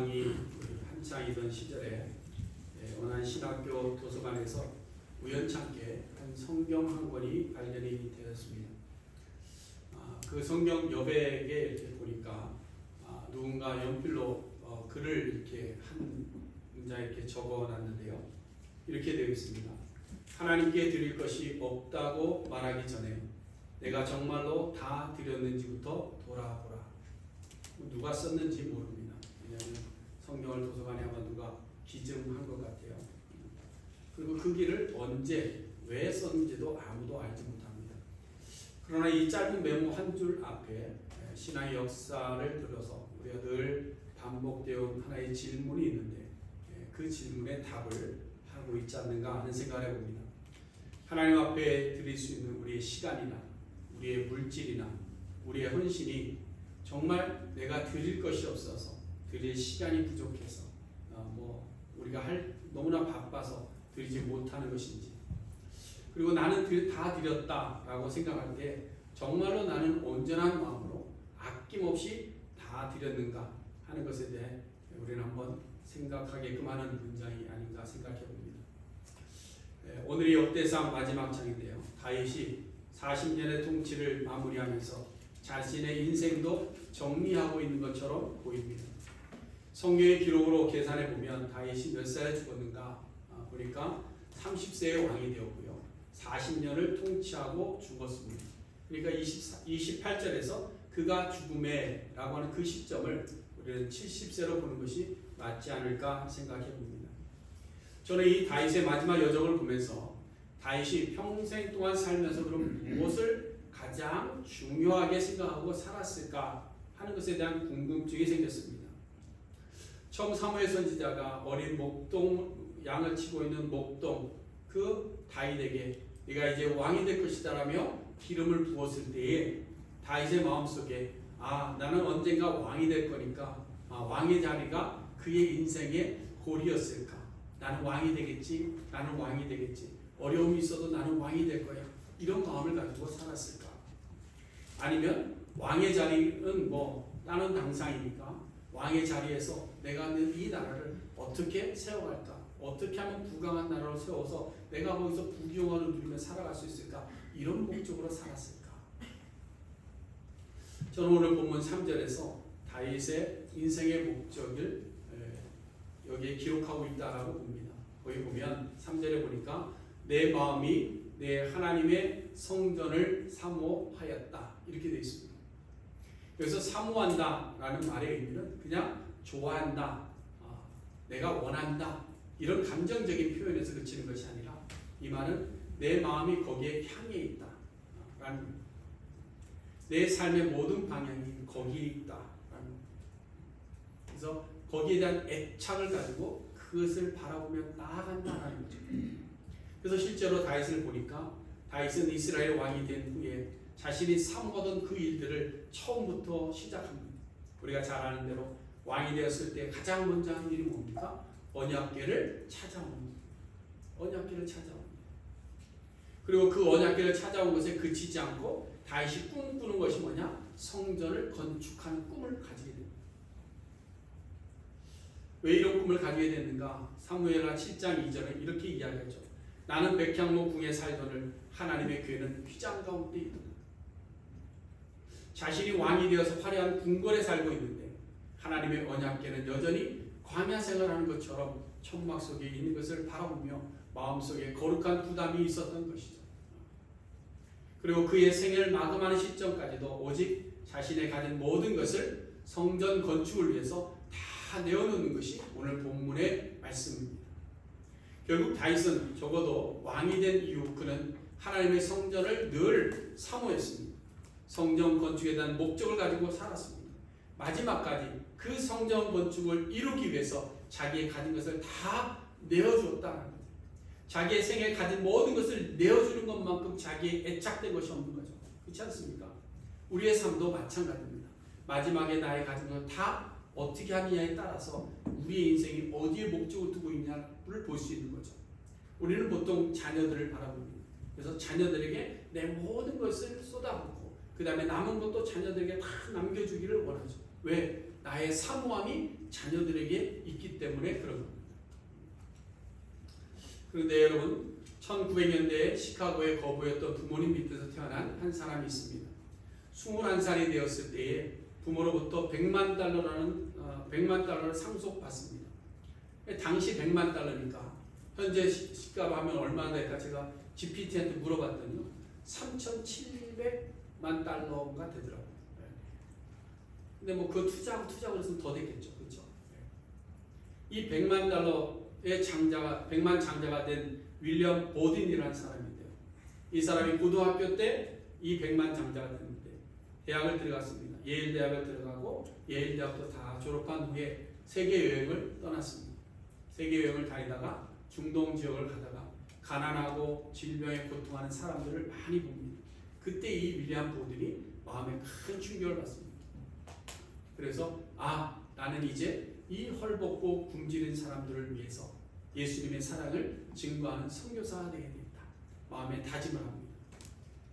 소망이 한창이던 시절에 원안신학교 도서관에서 우연찮게 한 성경 한 권이 발견이 되었습니다. 그 성경 여백에 이렇게 보니까 누군가 연필로 글을 이렇게 한 문장 이렇게 적어놨는데요. 이렇게 되어 있습니다. 하나님께 드릴 것이 없다고 말하기 전에 내가 정말로 다 드렸는지부터 돌아보라. 누가 썼는지 모릅니다. 왜냐하면 성경을 도서관에 아마 누가 기증한 것 같아요. 그리고 그 길을 언제 왜 썼는지도 아무도 알지 못합니다. 그러나 이 짧은 메모 한 줄 앞에 신앙의 역사를 들어서 우리가 늘 반복되어 온 하나의 질문이 있는데 그 질문에 답을 하고 있지 않는가 하는 생각을 해봅니다. 하나님 앞에 드릴 수 있는 우리의 시간이나 우리의 물질이나 우리의 헌신이 정말 내가 드릴 것이 없어서 드릴 시간이 부족해서 우리가 너무나 바빠서 드리지 못하는 것인지, 그리고 나는 다 드렸다라고 생각할 때 정말로 나는 온전한 마음으로 아낌없이 다 드렸는가 하는 것에 대해 우리는 한번 생각하게끔 하는 문장이 아닌가 생각해 봅니다. 오늘이 역대상 마지막 장인데요. 다윗이 40년의 통치를 마무리하면서 자신의 인생도 정리하고 있는 것처럼 보입니다. 성경의 기록으로 계산해 보면 다윗이 몇 살에 죽었는가 보니까 30세의 왕이 되었고요. 40년을 통치하고 죽었습니다. 그러니까 28절에서 그가 죽음에 라고 하는 그 시점을 우리는 70세로 보는 것이 맞지 않을까 생각해 봅니다. 저는 이 다윗의 마지막 여정을 보면서 다윗이 평생 동안 살면서 그럼 무엇을 가장 중요하게 생각하고 살았을까 하는 것에 대한 궁금증이 생겼습니다. 처음 사무엘 선지자가 어린 양을 치고 있는 목동 그 다윗에게 네가 이제 왕이 될 것이다라며 기름을 부었을 때에 다윗의 마음속에 나는 언젠가 왕이 될 거니까 왕의 자리가 그의 인생의 골이었을까? 나는 왕이 되겠지. 나는 왕이 되겠지. 어려움이 있어도 나는 왕이 될 거야. 이런 마음을 가지고 살았을까? 아니면 왕의 자리는 나는 당상이니까 왕의 자리에서 내가 이 나라를 어떻게 세워갈까? 어떻게 하면 부강한 나라로 세워서 내가 거기서 부귀영화를 누리며 살아갈 수 있을까? 이런 목적으로 살았을까? 저는 오늘 본문 3절에서 다윗의 인생의 목적을 여기에 기록하고 있다라고 봅니다. 거기 보면 3절에 보니까 내 마음이 내 하나님의 성전을 사모하였다 이렇게 되어 있습니다. 그래서 사모한다라는 말의 의미는 그냥 좋아한다, 내가 원한다 이런 감정적인 표현에서 그치는 것이 아니라 이 말은 내 마음이 거기에 향해 있다 라는, 내 삶의 모든 방향이 거기에 있다 라는, 그래서 거기에 대한 애착을 가지고 그것을 바라보며 나아간다라는 거죠. 그래서 실제로 다윗을 보니까 다윗은 이스라엘 왕이 된 후에 자신이 사모하던 그 일들을 처음부터 시작합니다. 우리가 잘 아는 대로 왕이 되었을 때 가장 먼저 하는 일이 뭡니까? 언약궤를 찾아옵니다. 언약궤를 찾아옵니다. 그리고 그 언약궤를 찾아온 것에 그치지 않고 다윗이 꿈꾸는 것이 뭐냐? 성전을 건축하는 꿈을 가지게 됩니다. 왜 이런 꿈을 가지게 됐는가? 사무엘하 7장 2절은 이렇게 이야기하죠. 나는 백향목 궁에 살거늘 하나님의 궤는 휘장 가운데 있다. 자신이 왕이 되어서 화려한 궁궐에 살고 있는데 하나님의 언약궤는 여전히 광야 생활하는 것처럼 천막 속에 있는 것을 바라보며 마음속에 거룩한 부담이 있었던 것이죠. 그리고 그의 생애를 마감하는 시점까지도 오직 자신의 가진 모든 것을 성전 건축을 위해서 다 내어놓는 것이 오늘 본문의 말씀입니다. 결국 다윗은 적어도 왕이 된 이후 그는 하나님의 성전을 늘 사모했습니다. 성전 건축에 대한 목적을 가지고 살았습니다. 마지막까지 그 성전 건축을 이루기 위해서 자기의 가진 것을 다 내어주었다는 거죠. 자기의 생에 가진 모든 것을 내어주는 것만큼 자기의 애착된 것이 없는 거죠. 그렇지 않습니까? 우리의 삶도 마찬가지입니다. 마지막에 나의 가진 것을 다 어떻게 하느냐에 따라서 우리의 인생이 어디에 목적을 두고 있냐를 볼 수 있는 거죠. 우리는 보통 자녀들을 바라봅니다. 그래서 자녀들에게 내 모든 것을 쏟아붓고 그 다음에 남은 것도 자녀들에게 다 남겨주기를 원하죠. 왜? 나의 사모함이 자녀들에게 있기 때문에 그런 겁니다. 그런데 여러분 1900년대에 시카고에 거부했던 부모님 밑에서 태어난 한 사람이 있습니다. 21살이 되었을 때에 부모로부터 100만 달러를 상속받습니다. 당시 100만 달러니까 현재 시가로 하면 얼마나 될까 제가 GPT한테 물어봤더니요. 3,700만 달러가 되더라고요. 근데 뭐 그 투자하고 그랬으면 더 됐겠죠. 그렇죠? 이 100만 달러의 장자가 100만 장자가 된 윌리엄 보딘이라는 사람인데요. 이 사람이 고등학교 때 이 100만 장자가 됐는데 대학을 들어갔습니다. 예일 대학을 들어가고 예일 대학도 다 졸업한 후에 세계 여행을 떠났습니다. 세계 여행을 다니다가 중동 지역을 가다가 가난하고 질병에 고통하는 사람들을 많이 봅니다. 그때 이 윌리엄 보딘이 마음에 큰 충격을 받습니다. 그래서 나는 이제 이 헐벗고 굶주린 사람들을 위해서 예수님의 사랑을 증거하는 선교사가 되겠다. 마음에 다짐을 합니다.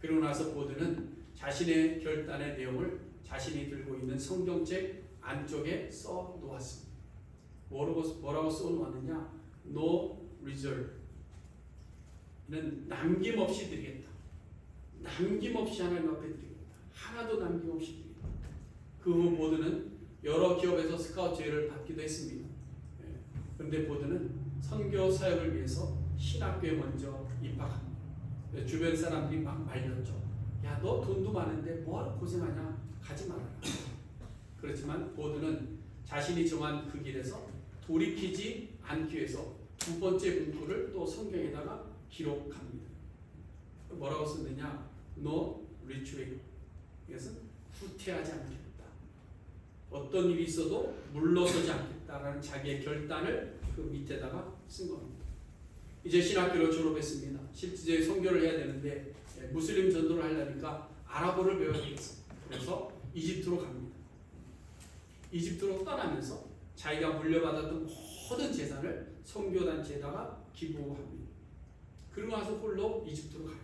그러고 나서 보드는 자신의 결단의 내용을 자신이 들고 있는 성경책 안쪽에 써 놓았습니다. 뭐라고 써 놓았느냐? No reserve. 는 남김없이 드리겠다. 남김없이 하나님 앞에 드리겠다. 하나도 남김없이 드리겠다. 그 후 보드는 여러 기업에서 스카우트 제의를 받기도 했습니다. 그런데 보드는 선교 사역을 위해서 신학교에 먼저 입학합니다. 주변 사람들이 막 말렸죠. 야, 너 돈도 많은데 뭐하러 고생하냐? 가지 말아라. 그렇지만 보드는 자신이 정한 그 길에서 돌이키지 않기 위해서 두 번째 문구를 또 성경에다가 기록합니다. 뭐라고 썼느냐? No retreat. 이것은 후퇴하지 않겠다. 어떤 일이 있어도 물러서지 않겠다라는 자기의 결단을 그 밑에다가 쓴 겁니다. 이제 신학교를 졸업했습니다. 실질적인 선교를 해야 되는데 무슬림 전도를 하려니까 아랍어를 배워야 되겠습니다. 그래서 이집트로 갑니다. 이집트로 떠나면서 자기가 물려받았던 모든 재산을 선교단체에다가 기부합니다. 그러고 나서 홀로 이집트로 가요.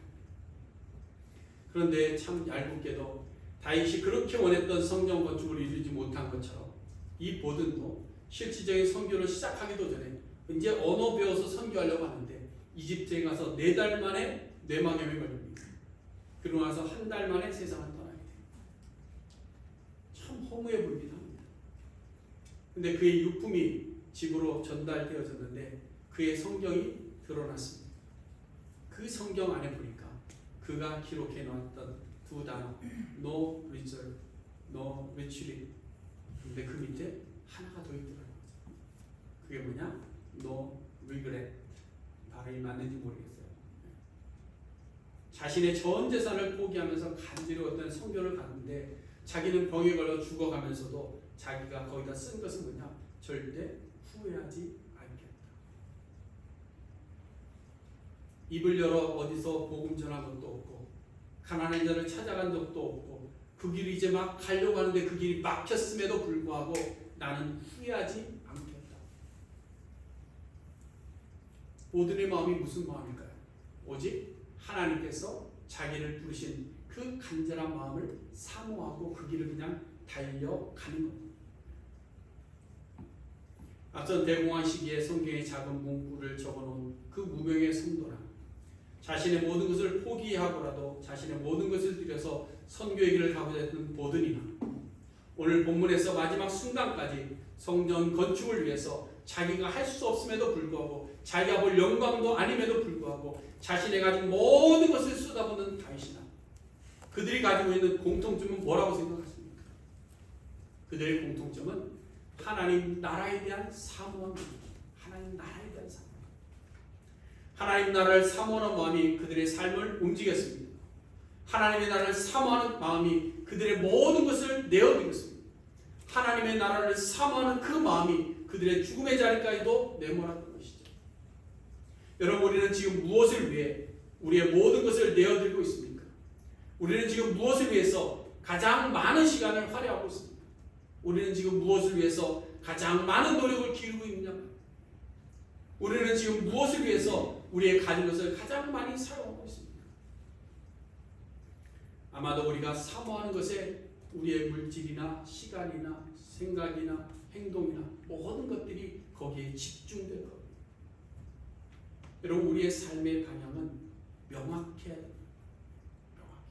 그런데 참 얄궂게도 다윗이 그렇게 원했던 성전 건축을 이루지 못한 것처럼 이 보든도 실질적인 선교를 시작하기도 전에 이제 언어 배워서 선교하려고 하는데 이집트에 가서 4달 만에 뇌막염에 걸립니다. 그러고 나서 한 달 만에 세상을 떠나게 됩니다. 참 허무해 보이기도 합니다. 근데 그의 유품이 집으로 전달되어졌는데 그의 성경이 드러났습니다. 그 성경 안에 보니까 그가 기록해 놓았던 두 단어 No reserve, No retreat. 근데 그 밑에 하나가 더 있더라고요. 그게 뭐냐? No regret. 발음이 맞는지 모르겠어요. 자신의 전 재산을 포기하면서 간절히 어떤 선교를 갔는데 자기는 병에 걸려 죽어가면서도 자기가 거기다 쓴 것은 뭐냐? 절대 후회하지 않겠다. 입을 열어 어디서 복음 전한 것도 없고 가난한 자를 찾아간 적도 없고 그 길을 이제 막 가려고 하는데 그 길이 막혔음에도 불구하고 나는 후회하지 않겠다. 보든의 마음이 무슨 마음일까요? 오직 하나님께서 자기를 부르신 그 간절한 마음을 사모하고 그 길을 그냥 달려가는 겁니다. 앞선 대공황 시기에 성경의 작은 문구를 적어놓은 그 무명의 성도라 자신의 모든 것을 포기하고라도 자신의 모든 것을 들여서 선교의 길을 가고자 했던 보든이나 오늘 본문에서 마지막 순간까지 성전 건축을 위해서 자기가 할 수 없음에도 불구하고 자기가 볼 영광도 아님에도 불구하고 자신의 가진 모든 것을 쏟아붓는 다윗이나 그들이 가지고 있는 공통점은 뭐라고 생각하십니까? 그들의 공통점은 하나님 나라에 대한 사모함입니다. 하나님 나라에 대한 사모함. 하나님 나라를 사모하는 마음이 그들의 삶을 움직였습니다. 하나님의 나라를 사모하는 마음이 그들의 모든 것을 내어드렸습니다. 하나님의 나라를 사모하는 그 마음이 그들의 죽음의 자리까지도 내몰았던 것이죠. 여러분 우리는 지금 무엇을 위해 우리의 모든 것을 내어드리고 있습니까? 우리는 지금 무엇을 위해서 가장 많은 시간을 할애하고 있습니까? 우리는 지금 무엇을 위해서 가장 많은 노력을 기울이고 있느냐? 우리는 지금 무엇을 위해서 우리의 가진 것을 가장 많이 사용하고 있습니까? 아마도 우리가 사모하는 것에 우리의 물질이나 시간이나 생각이나 행동이나 모든 것들이 거기에 집중될 겁니다. 여러분, 우리의 삶의 방향은 명확해야 됩니다. 명확해.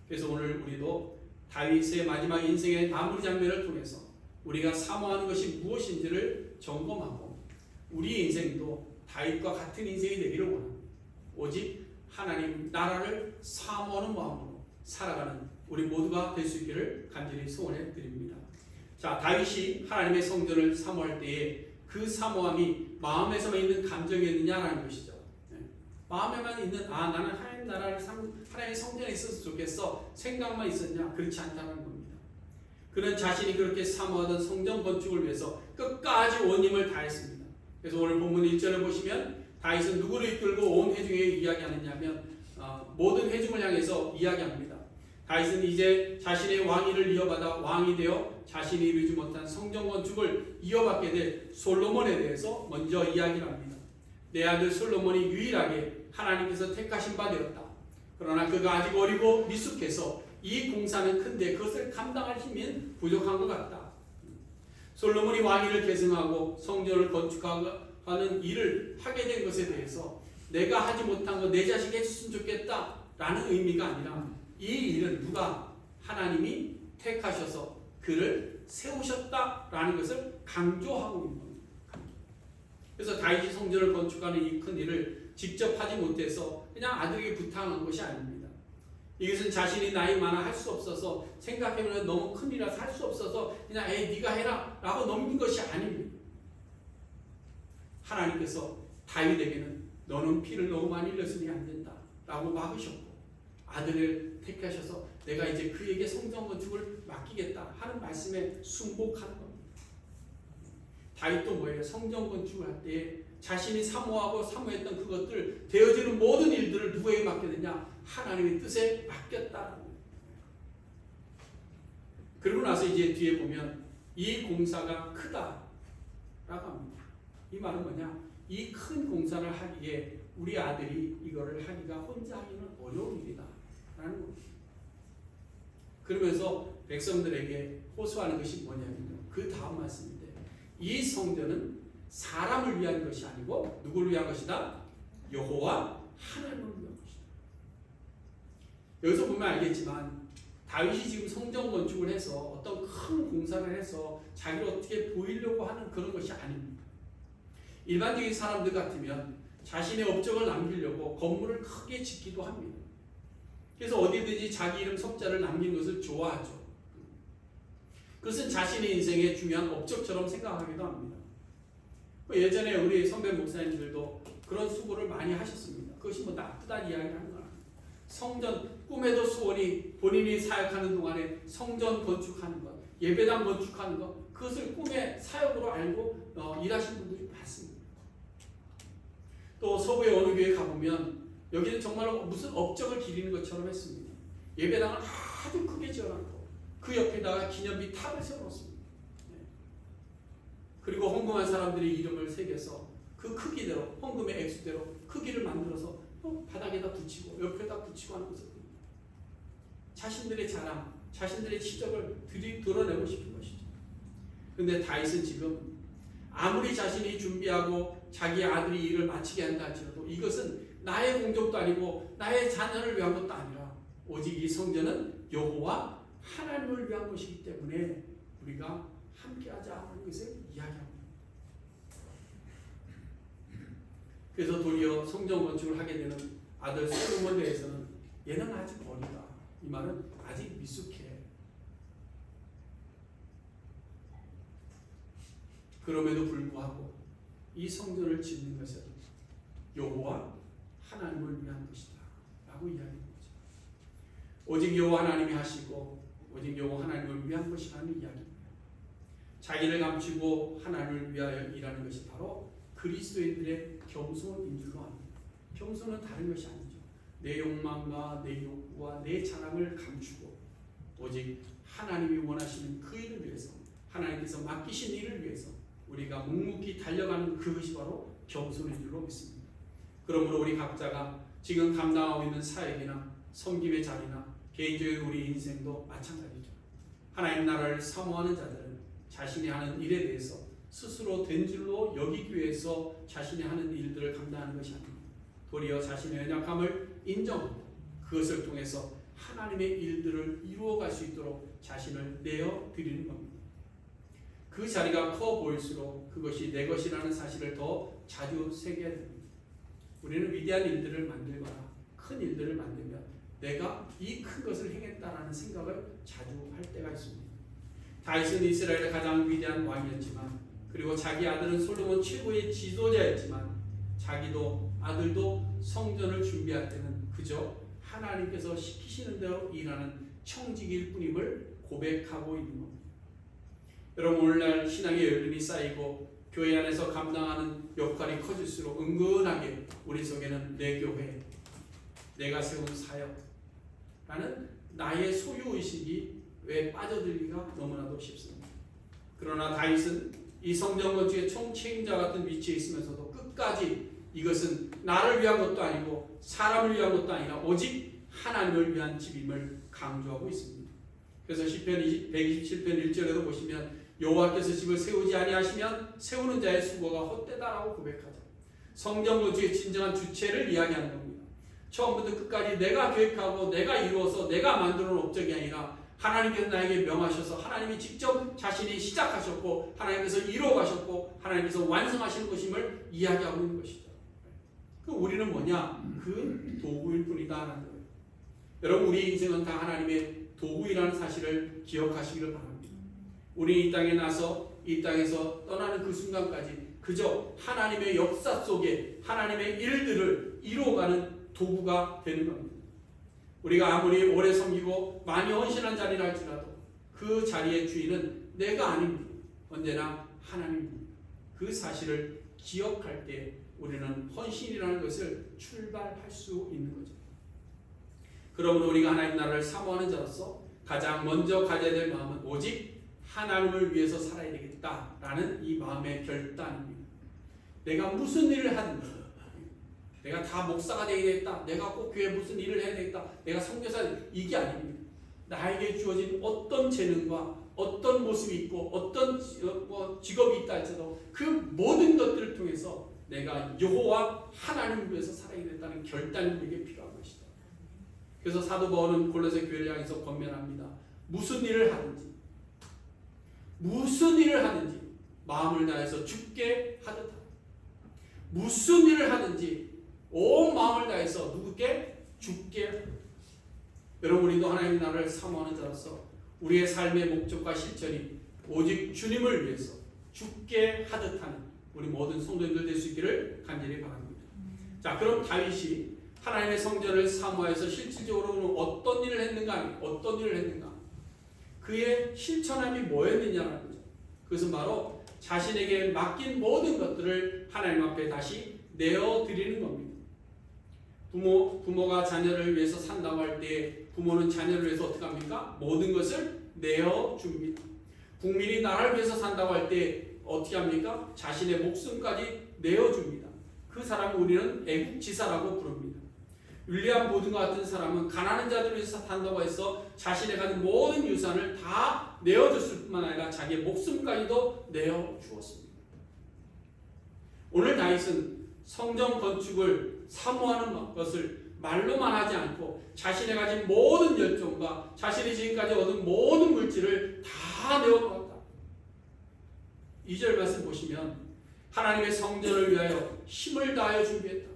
그래서 오늘 우리도 다윗의 마지막 인생의 마무리 장면을 통해서 우리가 사모하는 것이 무엇인지를 점검하고 우리 인생도 다윗과 같은 인생이 되기를 원합니다. 오직 하나님 나라를 사모하는 마음으로 살아가는 우리 모두가 될 수 있기를 간절히 소원해 드립니다. 자, 다윗이 하나님의 성전을 사모할 때에 그 사모함이 마음에서만 있는 감정이었느냐라는 것이죠. 마음에만 있는 나는 하나님 나라를 하나님의 성전에 있어서 좋겠어 생각만 있었냐? 그렇지 않다는 겁니다. 그는 자신이 그렇게 사모하던 성전 건축을 위해서 끝까지 온 힘을 다했습니다. 그래서 오늘 본문 1절을 보시면 다윗은 누구를 이끌고 온 회중에게 이야기하느냐면 모든 회중을 향해서 이야기합니다. 다윗은 이제 자신의 왕위를 이어받아 왕이 되어 자신이 이루지 못한 성전 건축을 이어받게 될 솔로몬에 대해서 먼저 이야기를 합니다. 내 아들 솔로몬이 유일하게 하나님께서 택하신 바 되었다. 그러나 그가 아직 어리고 미숙해서 이 공사는 큰데 그것을 감당할 힘은 부족한 것 같다. 솔로몬이 왕위를 계승하고 성전을 건축하는 일을 하게 된 것에 대해서 내가 하지 못한 거 내 자식이 해줬으면 좋겠다 라는 의미가 아니라 이 일은 누가 하나님이 택하셔서 그를 세우셨다라는 것을 강조하고 있는 겁니다. 그래서 다윗이 성전을 건축하는 이 큰 일을 직접 하지 못해서 그냥 아들에게 부탁한 것이 아닙니다. 이것은 자신이 나이 많아 할 수 없어서 생각해보면 너무 큰 일이라서 할 수 없어서 그냥 네가 해라 라고 넘긴 것이 아닙니다. 하나님께서 다윗에게는 너는 피를 너무 많이 흘렸으니 안 된다 라고 막으셨고 아들을 택하셔서 내가 이제 그에게 성전 건축을 맡기겠다 하는 말씀에 순복하는 겁니다. 다윗도 뭐예요? 성전 건축을 할 때 자신이 사모하고 사모했던 그것들 되어지는 모든 일들을 누구에게 맡겼느냐? 하나님의 뜻에 맡겼다라는 거예요. 그러고 나서 이제 뒤에 보면 이 공사가 크다라고 합니다. 이 말은 뭐냐? 이 큰 공사를 하기에 우리 아들이 이거를 하기가 혼자 하기는 어려운 일이다 라는 겁니다. 그러면서 백성들에게 호소하는 것이 뭐냐면요, 그 다음 말씀인데 이 성전은 사람을 위한 것이 아니고 누구를 위한 것이다? 여호와 하나님을 위한 것이다. 여기서 보면 알겠지만 다윗이 지금 성전 건축을 해서 어떤 큰 공사를 해서 자기를 어떻게 보이려고 하는 그런 것이 아닙니다. 일반적인 사람들 같으면 자신의 업적을 남기려고 건물을 크게 짓기도 합니다. 그래서 어디든지 자기 이름 석자를 남기는 것을 좋아하죠. 그것은 자신의 인생의 중요한 업적처럼 생각하기도 합니다. 예전에 우리 선배 목사님들도 그런 수고를 많이 하셨습니다. 그것이 뭐 나쁘다는 이야기를 하는 건 아니에요. 성전, 꿈에도 소원이 본인이 사역하는 동안에 성전 건축하는 것, 예배당 건축하는 것, 그것을 꿈의 사역으로 알고 일하시는 분들이 많습니다. 또 서부의 어느 교회 가보면 여기는 정말로 무슨 업적을 기리는 것처럼 했습니다. 예배당을 아주 크게 지어놨고 그 옆에다가 기념비 탑을 세워놓습니다. 그리고 헌금한 사람들의 이름을 새겨서 그 크기대로 헌금의 액수대로 크기를 만들어서 바닥에다 붙이고 옆에다 붙이고 하는 것을 자신들의 자랑, 자신들의 치적을 드러내고 싶은 것이죠. 그런데 다윗은 지금 아무리 자신이 준비하고 자기 아들이 일을 마치게 한다 할지라도 이것은 나의 공적도 아니고 나의 자녀를 위한 것도 아니라 오직 이 성전은 여호와 하나님을 위한 것이기 때문에 우리가 함께하자 하는 것을 이야기합니다. 그래서 도리어 성전 건축을 하게 되는 아들 솔로몬에 대해서는 얘는 아직 어리다. 이 말은 아직 미숙해. 그럼에도 불구하고 이 성전을 짓는 것은 여호와 하나님을 위한 것이다 라고 이야기하는 거죠. 오직 여호와 하나님이 하시고 오직 여호와 하나님을 위한 것이라는 이야기입니다. 자기를 감추고 하나님을 위하여 일하는 것이 바로 그리스도인들의 겸손인 줄로 압니다. 겸손은 다른 것이 아니죠. 내 욕망과 내 욕구와 내 자랑을 감추고 오직 하나님이 원하시는 그 일을 위해서 하나님께서 맡기신 일을 위해서 우리가 묵묵히 달려가는 그것이 바로 겸손인 줄로 믿습니다. 그러므로 우리 각자가 지금 감당하고 있는 사역이나 섬김의 자리나 개인적인 우리 인생도 마찬가지죠. 하나님 나라를 사모하는 자들은 자신이 하는 일에 대해서 스스로 된 줄로 여기기 위해서 자신이 하는 일들을 감당하는 것이 아닙니다. 도리어 자신의 연약함을 인정하고 그것을 통해서 하나님의 일들을 이루어갈 수 있도록 자신을 내어 드리는 겁니다. 그 자리가 커 보일수록 그것이 내 것이라는 사실을 더 자주 새겨야 됩니다. 우리는 위대한 일들을 만들거나 큰 일들을 만들면 내가 이 큰 것을 행했다라는 생각을 자주 할 때가 있습니다. 다윗은 이스라엘의 가장 위대한 왕이었지만, 그리고 자기 아들은 솔로몬 최고의 지도자였지만, 자기도 아들도 성전을 준비할 때는 그저 하나님께서 시키시는 대로 일하는 청직일 뿐임을 고백하고 있는 겁니다. 여러분, 오늘날 신앙의 연륜이 쌓이고 교회 안에서 감당하는 역할이 커질수록 은근하게 우리 속에는 내 교회, 내가 세운 사역라는 나의 소유의식이 왜 빠져들기가 너무나도 쉽습니다. 그러나 다윗은 이 성전 건축의 총책임자 같은 위치에 있으면서도 끝까지 이것은 나를 위한 것도 아니고 사람을 위한 것도 아니라 오직 하나님을 위한 집임을 강조하고 있습니다. 그래서 시편 127편 1절에도 보시면 여호와께서 집을 세우지 아니하시면 세우는 자의 수고가 헛되다라고 고백하죠. 성전 건축의 진정한 주체를 이야기하는 겁니다. 처음부터 끝까지 내가 계획하고 내가 이루어서 내가 만들어 놓은 업적이 아니라 하나님께서 나에게 명하셔서 하나님이 직접 자신이 시작하셨고 하나님께서 이루어가셨고 하나님께서 완성하시는 것임을 이야기하고 있는 것이죠. 우리는 뭐냐? 그 도구일 뿐이다라는 거예요. 여러분, 우리 인생은 다 하나님의 도구이라는 사실을 기억하시기를 바랍니다. 우리 이 땅에 나서 이 땅에서 떠나는 그 순간까지 그저 하나님의 역사 속에 하나님의 일들을 이루어가는 도구가 되는 겁니다. 우리가 아무리 오래 섬기고 많이 헌신한 자리라 할지라도 그 자리의 주인은 내가 아닙니다. 언제나 하나님입니다. 그 사실을 기억할 때 우리는 헌신이라는 것을 출발할 수 있는 거죠. 그러므로 우리가 하나님 나라를 사모하는 자로서 가장 먼저 가져야 될 마음은 오직 하나님을 위해서 살아야 되겠다라는 이 마음의 결단입니다. 내가 무슨 일을 하든지, 내가 다 목사가 되겠다, 내가 꼭 교회에 무슨 일을 해야 되겠다, 내가 선교사, 이게 아닙니다. 나에게 주어진 어떤 재능과 어떤 모습이 있고 어떤 직업이 있다 할지라도 그 모든 것들을 통해서 내가 여호와 하나님을 위해서 살아야겠다는 결단이 우리에게 필요한 것이다. 그래서 사도 바울은 골로새 교회를 향해서 권면합니다. 무슨 일을 하든지 마음을 다해서 죽게 하듯 하라. 무슨 일을 하든지 온 마음을 다해서 누구께? 죽게 하라. 여러분, 우리도 하나님의 나라를 사모하는 자로서 우리의 삶의 목적과 실천이 오직 주님을 위해서 죽게 하듯 하는 우리 모든 성도님들 될 수 있기를 간절히 바랍니다. 자, 그럼 다윗이 하나님의 성전을 사모해서 실질적으로는 어떤 일을 했는가? 그의 실천함이 뭐였느냐는 거죠. 그것은 바로 자신에게 맡긴 모든 것들을 하나님 앞에 다시 내어드리는 겁니다. 부모가 자녀를 위해서 산다고 할 때 부모는 자녀를 위해서 어떻게 합니까? 모든 것을 내어줍니다. 국민이 나라를 위해서 산다고 할 때 어떻게 합니까? 자신의 목숨까지 내어줍니다. 그 사람을 우리는 애국지사라고 부릅니다. 윌리엄 보든과 같은 사람은 가난한 자들을 위해서 산다고 해서 자신의 가진 모든 유산을 다 내어줬을 뿐만 아니라 자기의 목숨까지도 내어주었습니다. 오늘 다윗은 성전 건축을 사모하는 것을 말로만 하지 않고 자신의 가진 모든 열정과 자신이 지금까지 얻은 모든 물질을 다 내어놓았다. 2절 말씀 보시면 하나님의 성전을 위하여 힘을 다하여 준비했다.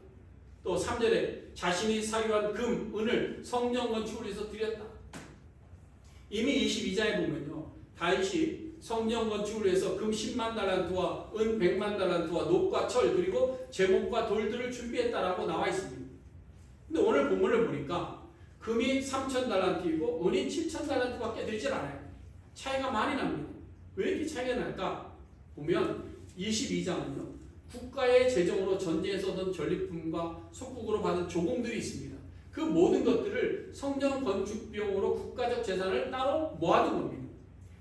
또 3절에 자신이 사유한 금, 은을 성전 건축을 위해서 드렸다. 이미 22장에 보면요, 다윗이 성전 건축을 위해서 금 10만 달란트와 은 100만 달란트와 녹과 철 그리고 제목과 돌들을 준비했다라고 나와 있습니다. 근데 오늘 본문을 보니까 금이 3천 달란트이고 은이 7천 달란트밖에 되질 않아요. 차이가 많이 납니다. 왜 이렇게 차이가 날까? 보면 22장은요, 국가의 재정으로 전쟁에서 얻은 전리품과 속국으로 받은 조공들이 있습니다. 그 모든 것들을 성전 건축 비용으로 국가적 재산을 따로 모아둔 겁니다.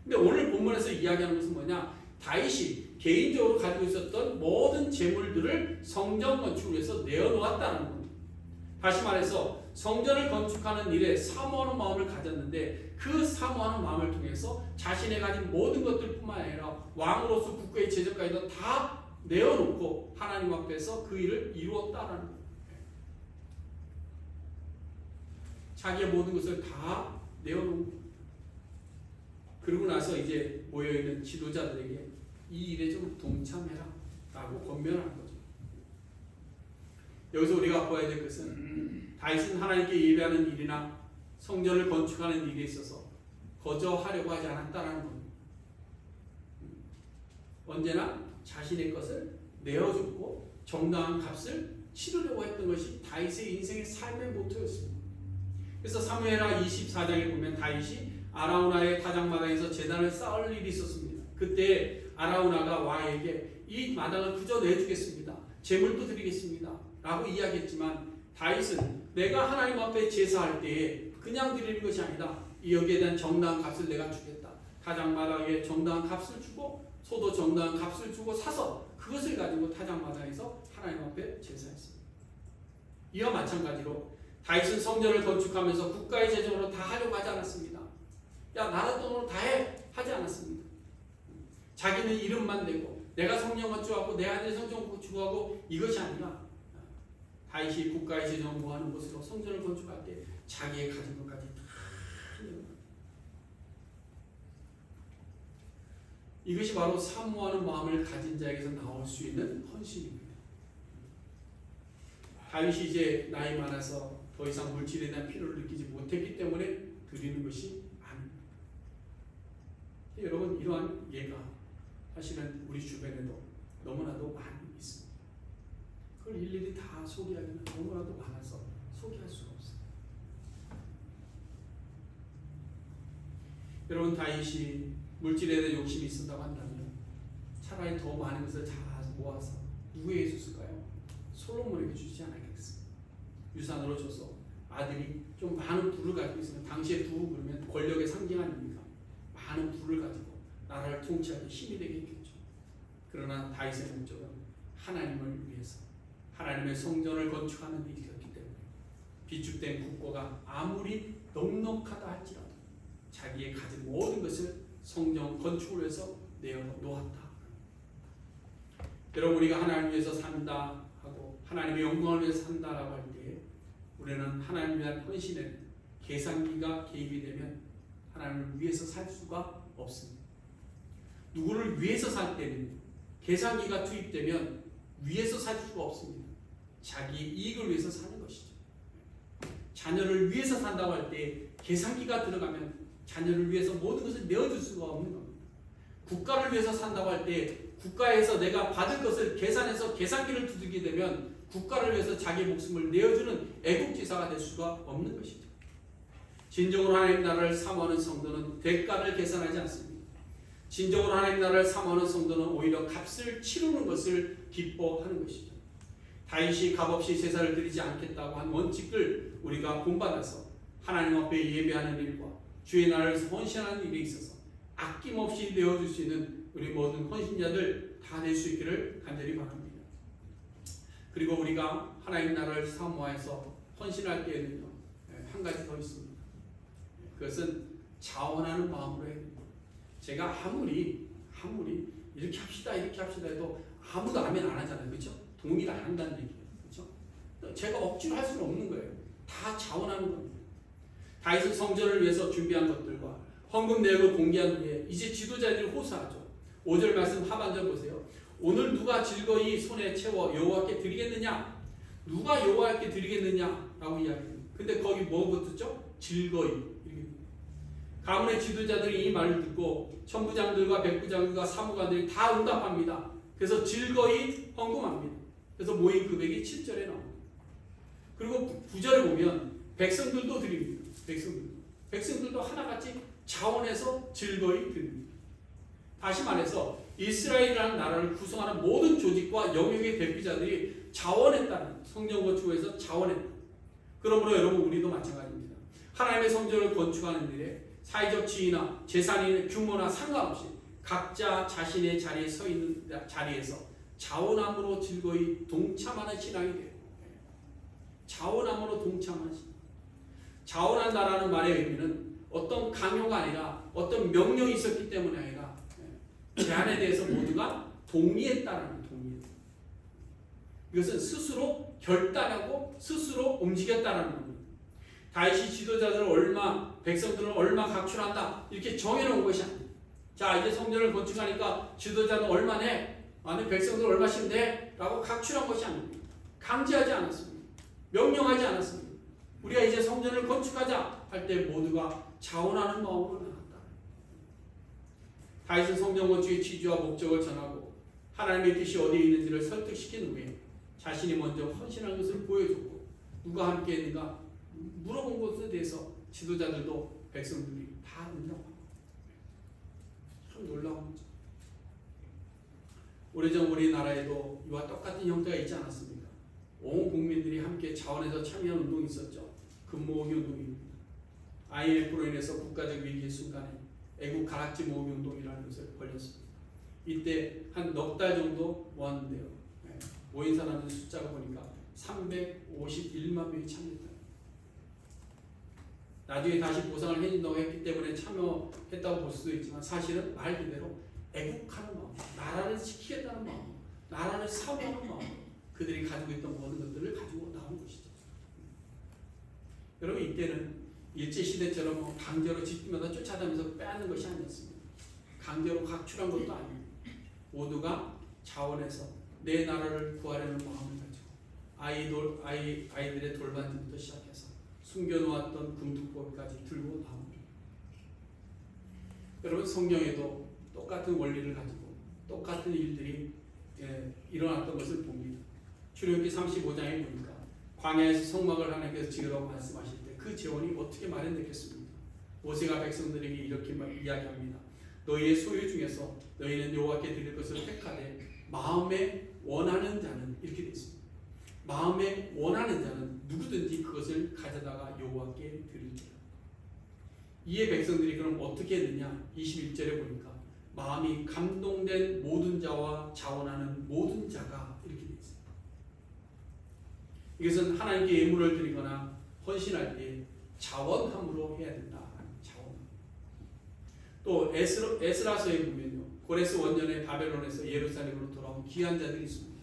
근데 오늘 본문에서 이야기하는 것은 뭐냐? 다윗이 개인적으로 가지고 있었던 모든 재물들을 성전 건축을 위해서 내어놓았다는 겁니다. 다시 말해서 성전을 건축하는 일에 사모하는 마음을 가졌는데 그 사모하는 마음을 통해서 자신의 가진 모든 것들뿐만 아니라 왕으로서 국가의 재정까지도 다 내어놓고 하나님 앞에서 그 일을 이루었다라는 거예요. 자기의 모든 것을 다 내어놓은 거예요. 그러고 나서 이제 모여있는 지도자들에게 이 일에 좀 동참해라 라고 권면하는 거죠. 여기서 우리가 보아야 될 것은 다윗은 하나님께 예배하는 일이나 성전을 건축하는 일에 있어서 거저하려고 하지 않았다는 겁니다. 언제나 자신의 것을 내어주고 정당한 값을 치르려고 했던 것이 다윗의 인생의 삶의 모토였습니다. 그래서 사무엘하 24장에 보면 다윗이 아라우나의 타작마당에서 제단을 쌓을 일이 있었습니다. 그때 아라우나가 왕에게 이 마당을 그저 내주겠습니다. 제물도 드리겠습니다. 라고 이야기했지만 다윗은 내가 하나님 앞에 제사할 때에 그냥 드리는 것이 아니다. 여기에 대한 정당한 값을 내가 주겠다. 타작마당에 정당한 값을 주고 소도 정당한 값을 주고 사서 그것을 가지고 타작마당에서 하나님 앞에 제사했습니다. 이와 마찬가지로 다윗은 성전을 건축하면서 국가의 재정으로 다 하려고 하지 않았습니다. 야 나라 돈으로 다 해! 하지 않았습니다. 자기는 이름만 내고 내가 성령 건축하고 내 아들 성전 건축하고 이것이 아니라 다윗이 국가의 재정을 모아는 것으로 성전을 건축할 때 자기의 가진 것까지 다 하려고. 이것이 바로 사모하는 마음을 가진 자에게서 나올 수 있는 헌신입니다. 다윗이 이제 나이 많아서 더 이상 물질에 대한 필요를 느끼지 못했기 때문에 드리는 것이 아닙니다. 여러분 이러한 예가 사실은 우리 주변에도 너무나도 많이 있습니다. 그걸 일일이 다 소개하기는 너무나도 많아서 소개할 수가 없어요. 여러분 다윗이 물질에 대한 욕심이 있었다고 한다면 차라리 더 많은 것을 잘 모아서 누구에게 줬을까요? 솔로몬에게 주지 않았겠습니까? 유산으로 줘서 아들이 좀 많은 부를 가지고 있으면 당시에 부 그러면 권력의 상징 아닙니까? 많은 부를 가지고 나라를 통치하기 힘이 되겠죠. 그러나 다윗의 목적은 하나님을 위해서 하나님의 성전을 건축하는 일이었기 때문에 비축된 국고가 아무리 넉넉하다 할지라도 자기의 가진 모든 것을 성전 건축을 위해서 내어놓았다. 여러분 우리가 하나님을 위해서 산다 하고 하나님의 영광을 위해서 산다라고 할 때 우리는 하나님을 위한 헌신에 계산기가 개입이 되면 하나님을 위해서 살 수가 없습니다. 누구를 위해서 살 때는 계산기가 투입되면 위해서 살 수가 없습니다. 자기 이익을 위해서 사는 것이죠. 자녀를 위해서 산다고 할 때 계산기가 들어가면 자녀를 위해서 모든 것을 내어줄 수가 없는 겁니다. 국가를 위해서 산다고 할 때 국가에서 내가 받을 것을 계산해서 계산기를 두들게 되면 국가를 위해서 자기 목숨을 내어주는 애국지사가 될 수가 없는 것이죠. 진정으로 하나님 나라를 사모하는 성도는 대가를 계산하지 않습니다. 진정으로 하나님 나라를 사모하는 성도는 오히려 값을 치르는 것을 기뻐하는 것이죠. 다윗이 값없이 제사를 드리지 않겠다고 한 원칙을 우리가 본받아서 하나님 앞에 예배하는 일과 주의 나라를 헌신하는 일에 있어서 아낌없이 내어줄 수 있는 우리 모든 헌신자들 다 될 수 있기를 간절히 바랍니다. 그리고 우리가 하나님 나라를 사모해서 헌신할 때에는요 한 가지 더 있습니다. 그것은 자원하는 마음으로 해야 됩니다. 제가 아무리 이렇게 합시다 해도 아무도 아멘 안 하잖아요. 그렇죠? 동의를 안 한다는 얘기예요. 그렇죠? 제가 억지로 할 수는 없는 거예요. 다 자원하는 겁니다. 다윗은 성전을 위해서 준비한 것들과 헌금 내역을 공개한 후에 이제 지도자들이 호소하죠. 5절 말씀 하반절 보세요. 오늘 누가 즐거이 손에 채워 여호와께 드리겠느냐? 누가 여호와께 드리겠느냐라고 이야기합니다. 근데 거기 뭐 붙었죠? 즐거이. 가문의 지도자들이 이 말을 듣고 천부장들과 백부장들과 사무관들이 다 응답합니다. 그래서 즐거이 헌금합니다. 그래서 모인 금액이 7절에 나옵니다. 그리고 9절에 보면 백성들도 드립니다. 백성들도 하나같이 자원해서 즐거이 드립니다. 다시 말해서 이스라엘이라는 나라를 구성하는 모든 조직과 영역의 대표자들이 자원했다는 성전 건축에서 자원했다. 그러므로 여러분 우리도 마찬가지입니다. 하나님의 성전을 건축하는 일에 사회적 지위나 재산의 규모나 상관없이 각자 자신의 자리에 서 있는 자리에서 자원함으로 즐거이 동참하는 신앙이 돼요. 자원함으로 동참하는 신앙. 자원한다라는 말의 의미는 어떤 강요가 아니라 어떤 명령이 있었기 때문이 아니라 제안에 대해서 모두가 동의했다라는 동의. 이것은 스스로 결단하고 스스로 움직였다라는 겁니다. 다윗이 지도자들을 얼마, 백성들을 얼마 각출한다 이렇게 정해놓은 것이 아닙니다. 자, 이제 성전을 건축하니까 지도자는 얼마네? 아니 백성들 얼마씩 내? 라고 각출한 것이 아닙니다. 강제하지 않았습니다. 명령하지 않았습니다. 우리가 이제 성전을 건축하자 할 때 모두가 자원하는 마음으로 나갔다. 다윗은 성전 건축의 취지와 목적을 전하고 하나님의 뜻이 어디에 있는지를 설득시킨 후에 자신이 먼저 헌신한 것을 보여줬고 누가 함께 했는가 물어본 것에 대해서 지도자들도 백성들이 다 응답하고 참 놀라운 거죠. 오래전 우리나라에도 이와 똑같은 형태가 있지 않았습니까? 온 국민들이 함께 자원해서 참여한 운동이 있었죠. 금모으기 운동입니다. IMF로 인해서 국가적 위기의 순간에 애국 가락지 모으기 운동이라는 것을 벌였습니다. 이때 한 넉 달 정도 모았는데요. 모인 사람들 숫자가 보니까 351만 명이 참여했다. 나중에 다시 보상을 해준다고 했기 때문에 참여했다고 볼 수도 있지만 사실은 말 그대로 애국하는 마음, 나라를 지키겠다는 마음, 나라를 사모하는 마음, 그들이 가지고 있던 모든 것들을 가지고 나온 것이죠. 여러분 이때는 일제시대처럼 강제로 집집마다 쫓아다니면서 빼앗는 것이 아니었습니다. 강제로 각출한 것도 아닙니다. 모두가 자원해서 내 나라를 구하려는 마음을 가지고 아이들의 돌반지부터 시작해서 숨겨놓았던 금투포까지 들고 나옵니다. 여러분 성경에도 똑같은 원리를 가지고 똑같은 일들이 일어났던 것을 봅니다. 출애굽기 35장에 보니까 광야에서 성막을 하나님께서 지으라고 말씀하실 때 그 재원이 어떻게 마련됐겠습니까? 모세가 백성들에게 이렇게 이야기합니다. 너희의 소유 중에서 너희는 여호와께 드릴 것을 택하되 마음에 원하는 자는 이렇게 되어 있습니다. 마음에 원하는 자는 누구든지 그것을 가져다가 여호와께 드릴지라. 이에 백성들이 그럼 어떻게 했느냐? 21절에 보니까 마음이 감동된 모든 자와 자원하는 모든 자가 이렇게 되어 있습니다. 이것은 하나님께 예물을 드리거나 헌신할 때 자원함으로 해야 된다. 자원. 또 에스라서에 보면요, 고레스 원년에 바벨론에서 예루살렘으로 돌아온 귀한 자들이 있습니다.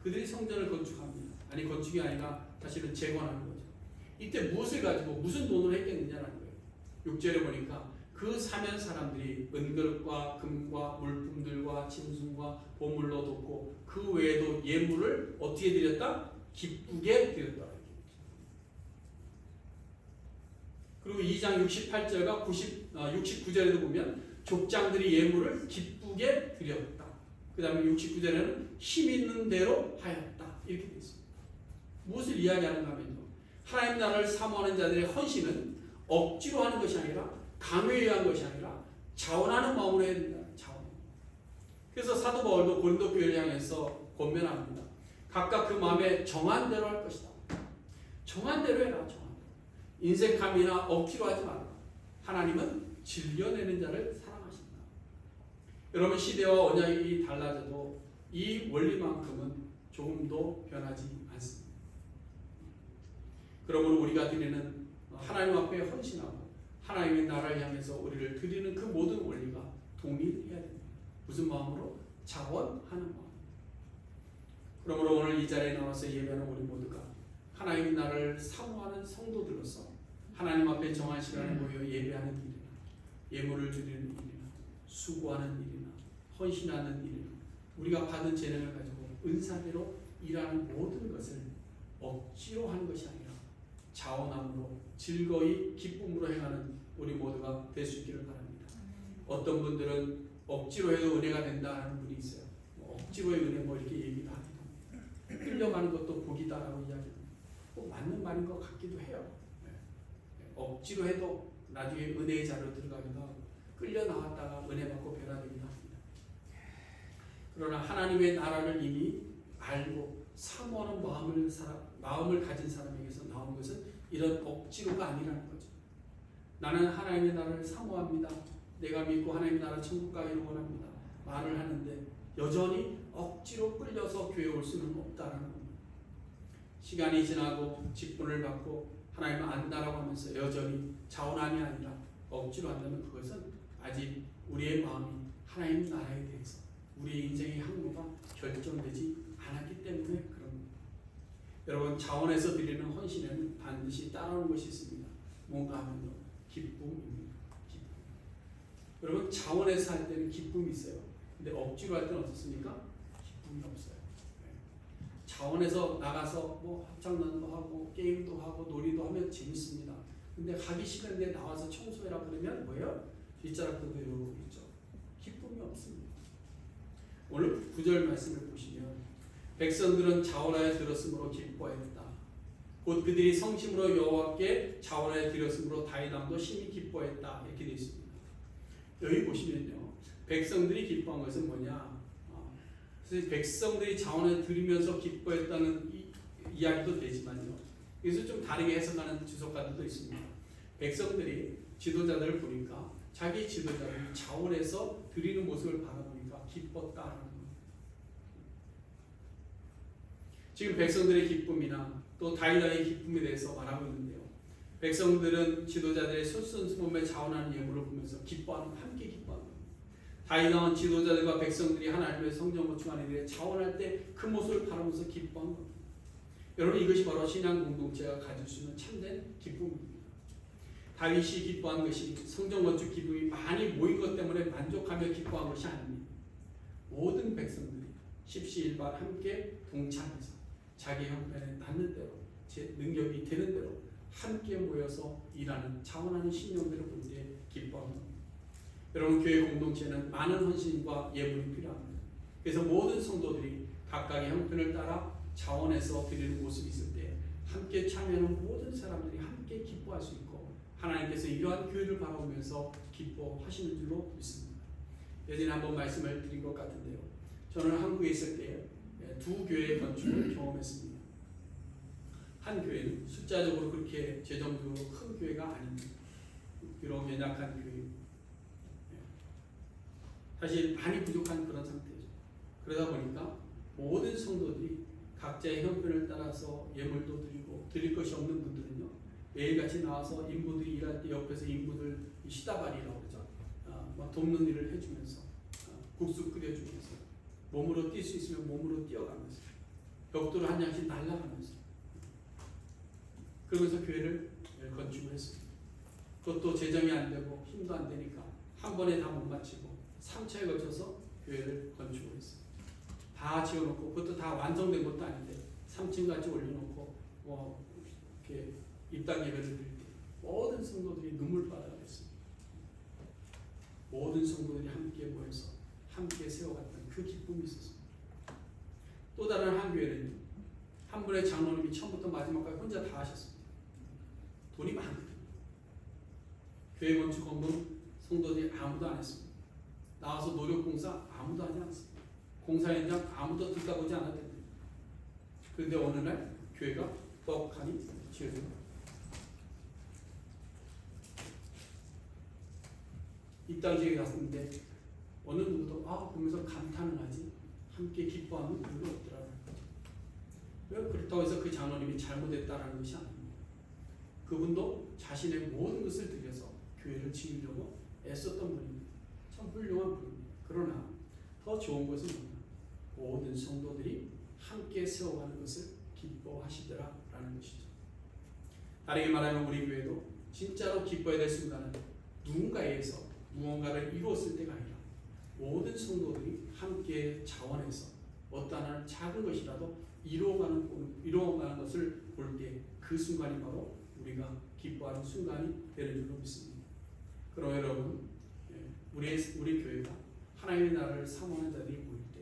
그들이 성전을 건축합니다. 아니 건축이 아니라 사실은 재건하는 거죠. 이때 무엇을 가지고 무슨 돈을 했겠느냐라는 거예요. 6절에 보니까 그 사면 사람들이 은그릇과 금과 물품들과 짐승과 보물로 돕고 그 외에도 예물을 어떻게 드렸다? 기쁘게 드렸다. 그리고 2장 68절과 69절에도 보면 족장들이 예물을 기쁘게 드렸다. 그 다음에 69절에는 힘 있는 대로 하였다. 이렇게 되어 있습니다. 무엇을 이야기하는가 하면요, 하나님 나라를 사모하는 자들의 헌신은 억지로 하는 것이 아니라 강요에 의한 것이 아니라 자원하는 마음으로 해야 된다. 자원. 그래서 사도 바울도 고린도 교회를 향해서 권면합니다. 각각 그 마음에 정한 대로 할 것이다. 정한 대로 해라. 정한 대로. 인색함이나 억지로 하지 말라. 하나님은 즐겨내는 자를 사랑하신다. 여러분 시대와 언약이 달라져도 이 원리만큼은 조금도 변하지 않습니다. 그러므로 우리가 드리는 하나님 앞에 헌신하고 하나님의 나라를 향해서 우리를 드리는 그 모든 원리가 동일해야 됩니다. 무슨 마음으로? 자원하는 마음. 그러므로 오늘 이 자리에 나와서 예배하는 우리 모두가 하나님의 나라를 사모하는 성도들로서 하나님 앞에 정한 시간에 모여 예배하는 일이나 예물을 드리는 일이나 수고하는 일이나 헌신하는 일이나 우리가 받은 재능을 가지고 은사대로 일하는 모든 것을 억지로 하는 것이 아니라 자원함으로 즐거이 기쁨으로 행하는 우리 모두가 될 수 있기를 바랍니다. 어떤 분들은 억지로 해도 은혜가 된다는 분이 있어요. 억지로의 은혜 이렇게 얘기도 합니다. 끌려가는 것도 복이다라고 이야기합니다. 꼭 맞는 말인 것 같기도 해요. 억지로 해도 나중에 은혜의 자리로 들어가기도 하고 끌려 나왔다가 은혜 받고 변화되기도 합니다. 그러나 하나님의 나라를 이미 알고 사모하는 마음을 가진 사람에게서 나온 것은 이런 억지로가 아니라는 거죠. 나는 하나님의 나라를 사모합니다. 내가 믿고 하나님의 나라 천국 가기를 원합니다. 말을 하는데 여전히 억지로 끌려서 교회에 올 수는 없다는 겁니다. 시간이 지나고 직분을 받고 하나님을 안다라고 하면서 여전히 자원함이 아니라 억지로 한다면 그것은 아직 우리의 마음이 하나님 나라에 대해서 우리의 인생의 항로가 결정되지 않았기 때문에 그런 겁니다. 여러분, 자원에서 드리는 헌신에는 반드시 따라오는 것이 있습니다. 뭔가 하면요, 기쁨입니다. 기쁨. 여러분, 자원에서 할 때는 기쁨이 있어요. 근데 억지로 할 때는 어떻습니까? 기쁨이 없어요. 자원에서 나가서 뭐 합창단도 하고 게임도 하고 놀이도 하면 재밌습니다. 근데 가기 싫은데 나와서 청소해라 그러면 뭐예요? 뒷자락도 외우고 있죠. 기쁨이 없습니다. 오늘 9절 말씀을 보시면 백성들은 자원하여 들었으므로 기뻐했다. 곧 그들이 성심으로 여호와께 자원하여 드렸으므로 다윗 왕도 심히 기뻐했다. 이렇게 되어 있습니다. 여기 보시면요, 백성들이 기뻐한 것은 뭐냐? 그래서 백성들이 자원을 드리면서 기뻐했다는 이야기도 되지만요, 여기서 좀 다르게 해석하는 주석가들도 있습니다. 백성들이 지도자들을 보니까 자기 지도자들이 자원해서 드리는 모습을 바라보니까 기뻤다라는 겁니다. 지금 백성들의 기쁨이나 또 다윗의 기쁨에 대해서 말하고 있는데요, 백성들은 지도자들의 솔선수범에 자원하는 예물을 보면서 기뻐하는, 함께 기뻐하는 겁니다. 다윗왕은 지도자들과 백성들이 하나님의 성전 건축 안에 자원할 때 그 모습을 바라보면서 기뻐한 겁니다. 여러분, 이것이 바로 신앙 공동체가 가질 수 있는 참된 기쁨입니다. 다윗이 기뻐한 것이 성전 건축 기쁨이 많이 모인 것 때문에 만족하며 기뻐한 것이 아닙니다. 모든 백성들이 십시일반 함께 동참해서 자기 형편에 닿는 대로, 제 능력이 되는 대로 함께 모여서 일하는, 자원하는 신령들을 볼 때 기뻐합니다. 여러분, 교회 공동체는 많은 헌신과 예물이 필요합니다. 그래서 모든 성도들이 각각의 형편을 따라 자원해서 드리는 모습이 있을 때 함께 참여하는 모든 사람들이 함께 기뻐할 수 있고 하나님께서 이러한 교회를 바라보면서 기뻐하시는 줄로 믿습니다. 예전에 한번 말씀을 드린 것 같은데요, 저는 한국에 있을 때 두 교회 건축을 경험했습니다. 한 교회는 숫자적으로 그렇게 재정적으로 큰 교회가 아닙니다. 비록 연약한 교회, 사실 많이 부족한 그런 상태죠. 그러다 보니까 모든 성도들이 각자의 형편을 따라서 예물도 드리고, 드릴 것이 없는 분들은요, 매일같이 나와서 인부들이 일할 때 옆에서 인부들 시다발이라고 그러죠. 막 돕는 일을 해주면서 국수 끓여주면서 몸으로 뛸 수 있으면 몸으로 뛰어가면서 벽돌을 한 장씩 날라가면서 그러면서 교회를 건축을 했습니다. 그것도 재정이 안 되고 힘도 안 되니까 한 번에 다 못 마치고 3차에 걸쳐서 교회를 건축을 했습니다. 다 지어놓고, 그것도 다 완성된 것도 아닌데 3층까지 올려놓고 이렇게 입당 예배를 드릴 때 모든 성도들이 눈물바다가 됐습니다. 모든 성도들이 함께 모여서 함께 세워갔던 그 기쁨이 있었습니다. 또 다른 한 교회는 한 분의 장로님이 처음부터 마지막까지 혼자 다 하셨습니다. 돈이 많거든요. 교회 건축 건물 성도들이 아무도 안 했습니다. 나와서 노력공사 아무도 하지 않습니다. 공사 현장 아무도 들여다보지 않았답니다. 그런데 어느 날 교회가 떡하니 지어집니다. 입당식에 갔는데 어느 누구도 보면서 감탄을 하지 함께 기뻐하는 누구도 없더라는 거죠. 그렇다고 해서 그 장로님이 잘못했다는 것이 아닙니다. 그분도 자신의 모든 것을 들여서 교회를 지으려고 애썼던 분입니다. 참 훌륭한 분입니다. 그러나 더 좋은 것은 뭐냐? 모든 성도들이 함께 세워가는 것을 기뻐하시더라라는 것이죠. 다르게 말하면 우리 교회도 진짜로 기뻐해야 될 순간은 누군가에서 무언가를 이루었을 때가 아니라 모든 성도들이 함께 자원해서 어떠한 작은 것이라도 이루어가는 것을 볼 때 그 순간이 바로 우리가 기뻐하는 순간이 되는 줄로 믿습니다. 그럼 여러분, 우리 교회가 하나님의 나라를 사모하는 자들이 모일 때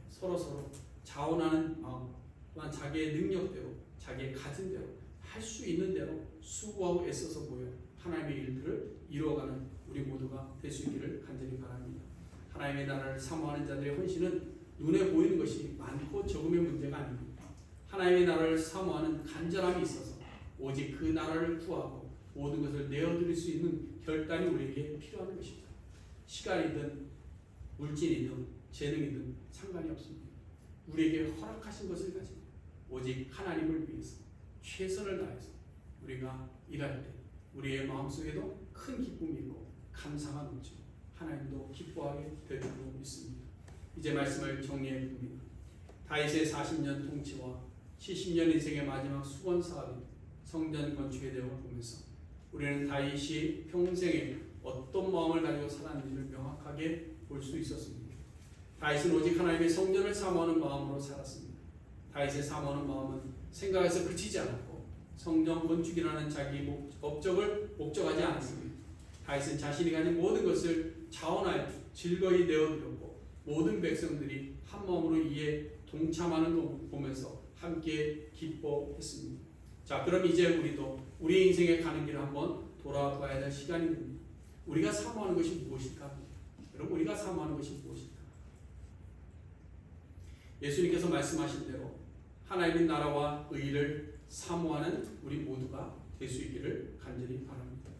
서로 자원하는 마음, 또한 자기의 능력대로, 자기의 가진 대로, 할 수 있는 대로 수고하고 애써서 모여 하나님의 일들을 이루어가는 우리 모두가 될 수 있기를 간절히 바랍니다. 하나님의 나라를 사모하는 자들의 헌신은 눈에 보이는 것이 많고 적음의 문제가 아닙니다. 하나님의 나라를 사모하는 간절함이 있어서 오직 그 나라를 구하고 모든 것을 내어드릴 수 있는 결단이 우리에게 필요한 것입니다. 시간이든 물질이든 재능이든 상관이 없습니다. 우리에게 허락하신 것을 가지고 오직 하나님을 위해서 최선을 다해서 우리가 일할 때 우리의 마음속에도 큰 기쁨이 있고 감사가 넘치고 하나님도 기뻐하게 될 줄로 믿습니다. 이제 말씀을 정리해 봅니다. 다윗의 40년 통치와 70년 인생의 마지막 수건 사업인 성전 건축에 대해 보면서 우리는 다윗이 평생에 어떤 마음을 가지고 살았는지를 명확하게 볼 수 있었습니다. 다윗은 오직 하나님의 성전을 사모하는 마음으로 살았습니다. 다윗의 사모하는 마음은 생각에서 그치지 않았고 성전 건축이라는 자기 업적을 목적하지 않았습니다. 다윗은 자신이 가진 모든 것을 자원하여 즐거이 내어드렸고 모든 백성들이 한 마음으로 이에 동참하는 걸 보면서 함께 기뻐했습니다. 자, 그럼 이제 우리도 우리 인생에 가는 길을 한번 돌아봐야 될 시간이 됩니다. 우리가 사모하는 것이 무엇일까? 여러분, 우리가 사모하는 것이 무엇일까? 예수님께서 말씀하신 대로 하나님의 나라와 의를 사모하는 우리 모두가 될 수 있기를 간절히 바랍니다.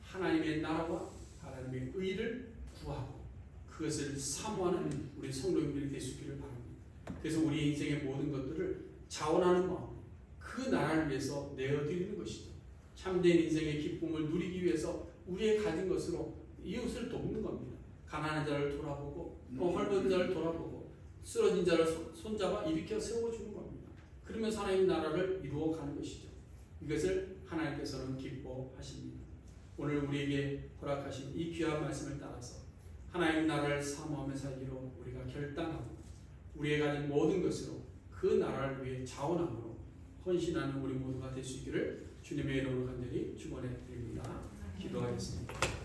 하나님의 나라와 하나님의 의를 구하고 그것을 사모하는 우리 성도님들이 될 수 있기를 바랍니다. 그래서 우리 인생의 모든 것들을 자원하는 마음, 그 나라를 위해서 내어드리는 것이죠. 참된 인생의 기쁨을 누리기 위해서 우리의 가진 것으로 이웃을 돕는 겁니다. 가난한 자를 돌아보고 헐벗은 자를 돌아보고 쓰러진 자를 손잡아 일으켜 세워주는 겁니다. 그러면서 하나님의 나라를 이루어가는 것이죠. 이것을 하나님께서는 기뻐하십니다. 오늘 우리에게 허락하신 이 귀한 말씀을 따라서 하나님의 나라를 사모하며 살기로 우리가 결단하고 우리의 가진 모든 것으로 그 나라를 위해 자원함으로 헌신하는 우리 모두가 될 수 있기를 주님의 이름으로 간절히 축원해 드립니다. 기도하겠습니다.